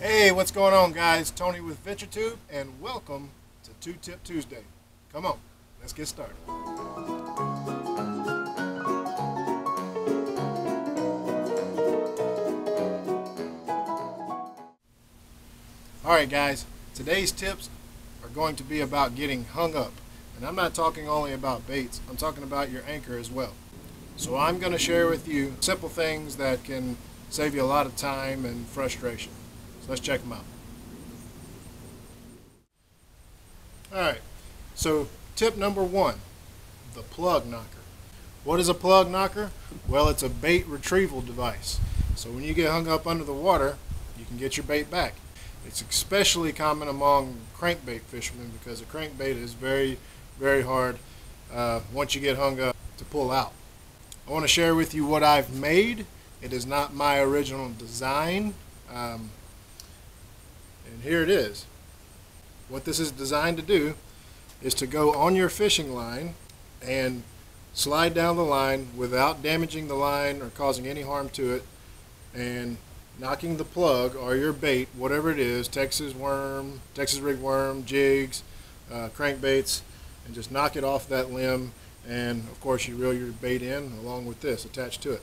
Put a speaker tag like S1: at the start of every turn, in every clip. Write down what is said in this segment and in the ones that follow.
S1: Hey, what's going on, guys? Tony with VentureTube, and welcome to Two Tip Tuesday. Come on, let's get started. Alright guys, today's tips are going to be about getting hung up. And I'm not talking only about baits, I'm talking about your anchor as well. So I'm going to share with you simple things that can save you a lot of time and frustration. So let's check them out. Alright, so tip number one, the plug knocker. What is a plug knocker? Well, it's a bait retrieval device. So when you get hung up under the water, you can get your bait back. It's especially common among crankbait fishermen because a crankbait is very, very hard once you get hung up to pull out. I want to share with you what I've made. It is not my original design, and here it is. What this is designed to do is to go on your fishing line and slide down the line without damaging the line or causing any harm to it, and knocking the plug or your bait, whatever it is, Texas worm, Texas rig worm, jigs, crankbaits, and just knock it off that limb, and of course you reel your bait in along with this attached to it.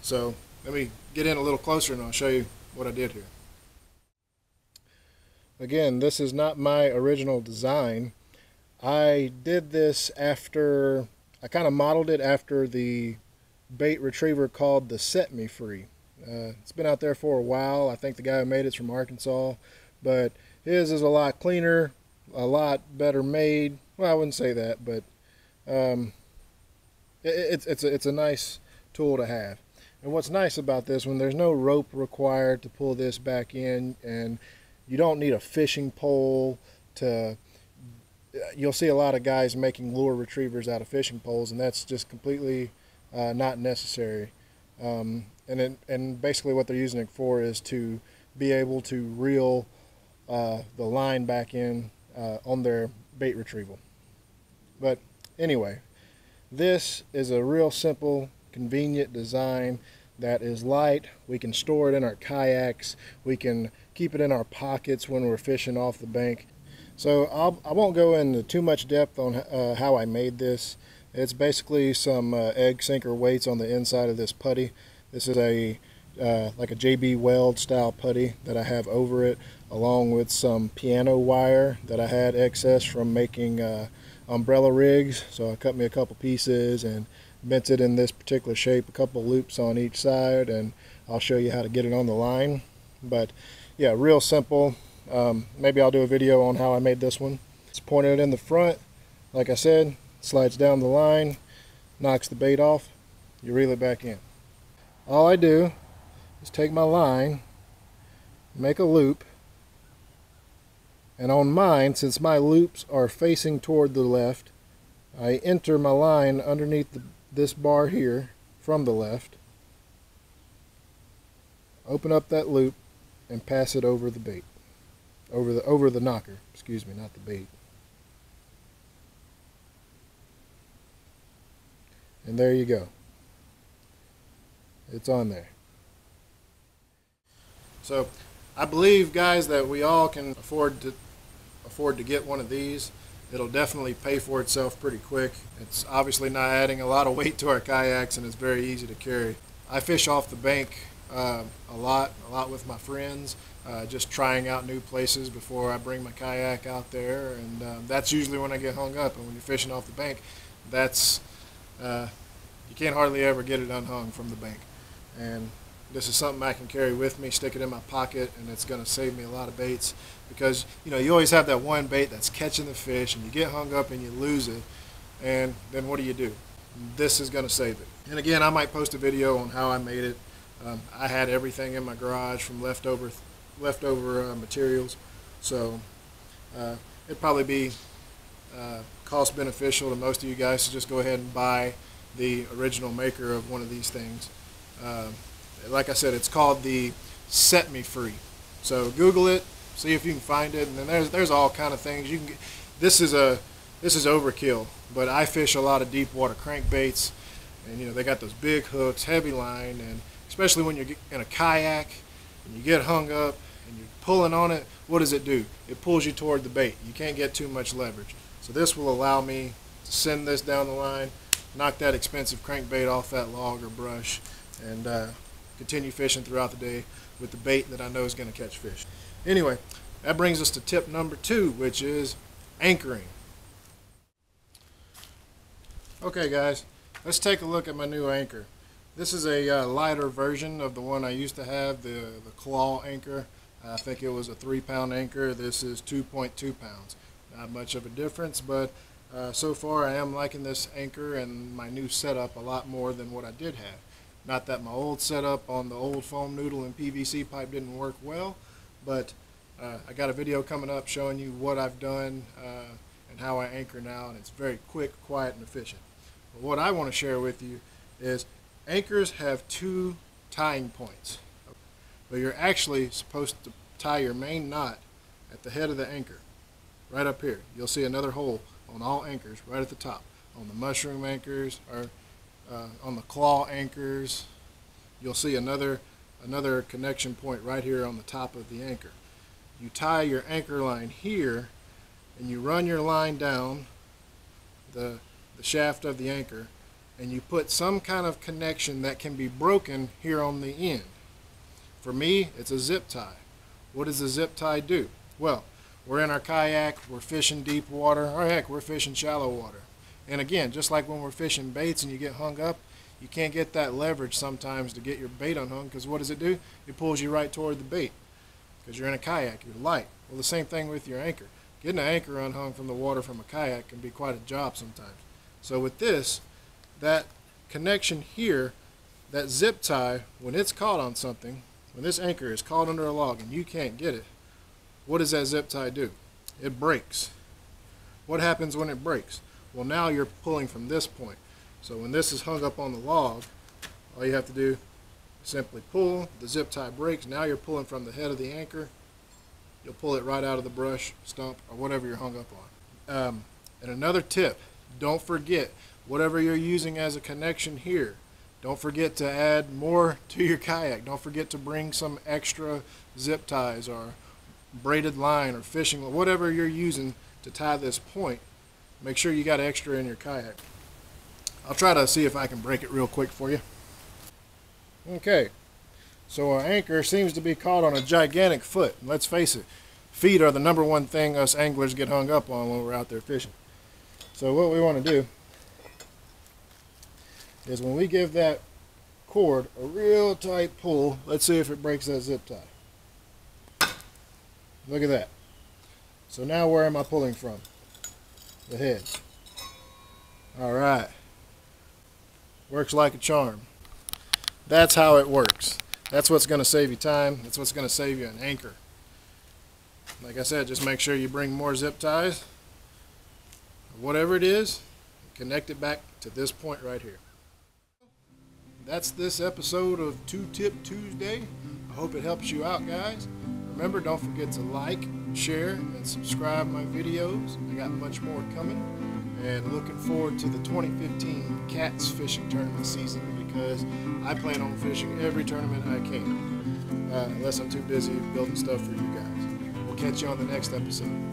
S1: So let me get in a little closer and I'll show you what I did here. Again, this is not my original design. I did this after, I kind of modeled it after the bait retriever called the Set Me Free. It's been out there for a while. I think the guy who made it's from Arkansas, but his is a lot cleaner, a lot better made. Well, I wouldn't say that, but it's a nice tool to have. And what's nice about this one, there's no rope required to pull this back in, and you don't need a fishing pole to. You'll see a lot of guys making lure retrievers out of fishing poles, and that's just completely not necessary. And basically what they're using it for is to be able to reel the line back in on their bait retrieval. But anyway, this is a real simple, convenient design that is light. We can store it in our kayaks. We can keep it in our pockets when we're fishing off the bank. So I won't go into too much depth on how I made this. It's basically some egg sinker weights on the inside of this putty. This is a like a JB Weld style putty that I have over it, along with some piano wire that I had excess from making umbrella rigs. So I cut me a couple pieces and bent it in this particular shape, a couple loops on each side, and I'll show you how to get it on the line. But yeah, real simple. Maybe I'll do a video on how I made this one. Just pointed it in the front, like I said, slides down the line, knocks the bait off, you reel it back in. All I do is take my line, make a loop, and on mine, since my loops are facing toward the left, I enter my line underneath this bar here from the left, open up that loop, and pass it over the bait, over the knocker, excuse me, not the bait. And there you go. It's on there. So I believe, guys, that we all can afford to get one of these. It'll definitely pay for itself pretty quick. It's obviously not adding a lot of weight to our kayaks, and it's very easy to carry. I fish off the bank a lot with my friends, just trying out new places before I bring my kayak out there, and that's usually when I get hung up. And when you're fishing off the bank, that's you can't hardly ever get it unhung from the bank. And this is something I can carry with me, stick it in my pocket, and it's going to save me a lot of baits, because you always have that one bait that's catching the fish and you get hung up and you lose it, and then what do? This is going to save it. And again, I might post a video on how I made it. I had everything in my garage from leftover materials, so it'd probably be cost beneficial to most of you guys to just go ahead and buy the original maker of one of these things. Like I said, it's called the Set Me Free. So Google it, see if you can find it, and then there's all kind of things you can get. This is overkill, but I fish a lot of deep water crankbaits, and they got those big hooks, heavy line, and especially when you're in a kayak and you get hung up, and you're pulling on it, what does it do? It pulls you toward the bait. You can't get too much leverage. So this will allow me to send this down the line, knock that expensive crankbait off that log or brush, and continue fishing throughout the day with the bait that I know is going to catch fish. Anyway, that brings us to tip number 2, which is anchoring. Okay guys, let's take a look at my new anchor. This is a lighter version of the one I used to have, the claw anchor. I think it was a 3-pound anchor. This is 2.2 pounds. Not much of a difference, but so far I am liking this anchor and my new setup a lot more than what I did have. Not that my old setup on the old foam noodle and PVC pipe didn't work well, but I got a video coming up showing you what I've done and how I anchor now, and it's very quick, quiet, and efficient. But what I want to share with you is anchors have 2 tying points, but you're actually supposed to tie your main knot at the head of the anchor, right up here. You'll see another hole on all anchors right at the top. On the mushroom anchors, or on the claw anchors, you'll see another connection point right here on the top of the anchor. You tie your anchor line here, and you run your line down the shaft of the anchor, and you put some kind of connection that can be broken here on the end. For me, it's a zip tie. What does a zip tie do? Well, we're in our kayak, we're fishing deep water, or heck, we're fishing shallow water. And again, just like when we're fishing baits and you get hung up, you can't get that leverage sometimes to get your bait unhung, because what does it do? It pulls you right toward the bait, because you're in a kayak, you're light. Well, the same thing with your anchor. Getting an anchor unhung from the water from a kayak can be quite a job sometimes. So with this, that connection here, that zip tie, when it's caught on something, when this anchor is caught under a log and you can't get it, what does that zip tie do? It breaks. What happens when it breaks? Well, now you're pulling from this point. So when this is hung up on the log, all you have to do is simply pull, the zip tie breaks, now you're pulling from the head of the anchor, you'll pull it right out of the brush, stump, or whatever you're hung up on. And another tip, don't forget, whatever you're using as a connection here, don't forget to add more to your kayak. Don't forget to bring some extra zip ties or braided line or fishing, whatever you're using to tie this point. Make sure you got extra in your kayak. I'll try to see if I can break it real quick for you. Okay, so our anchor seems to be caught on a gigantic foot. Let's face it, feet are the #1 thing us anglers get hung up on when we're out there fishing. So what we want to do is when we give that cord a real tight pull, let's see if it breaks that zip tie. Look at that. So now where am I pulling from? The head. Alright. Works like a charm. That's how it works. That's what's going to save you time. That's what's going to save you an anchor. Like I said, just make sure you bring more zip ties. Whatever it is, connect it back to this point right here. That's this episode of 2-Tip Tuesday. I hope it helps you out, guys. Remember, don't forget to like, share, and subscribe my videos. I got much more coming. And looking forward to the 2015 Cats fishing tournament season, because I plan on fishing every tournament I can. Unless I'm too busy building stuff for you guys. We'll catch you on the next episode.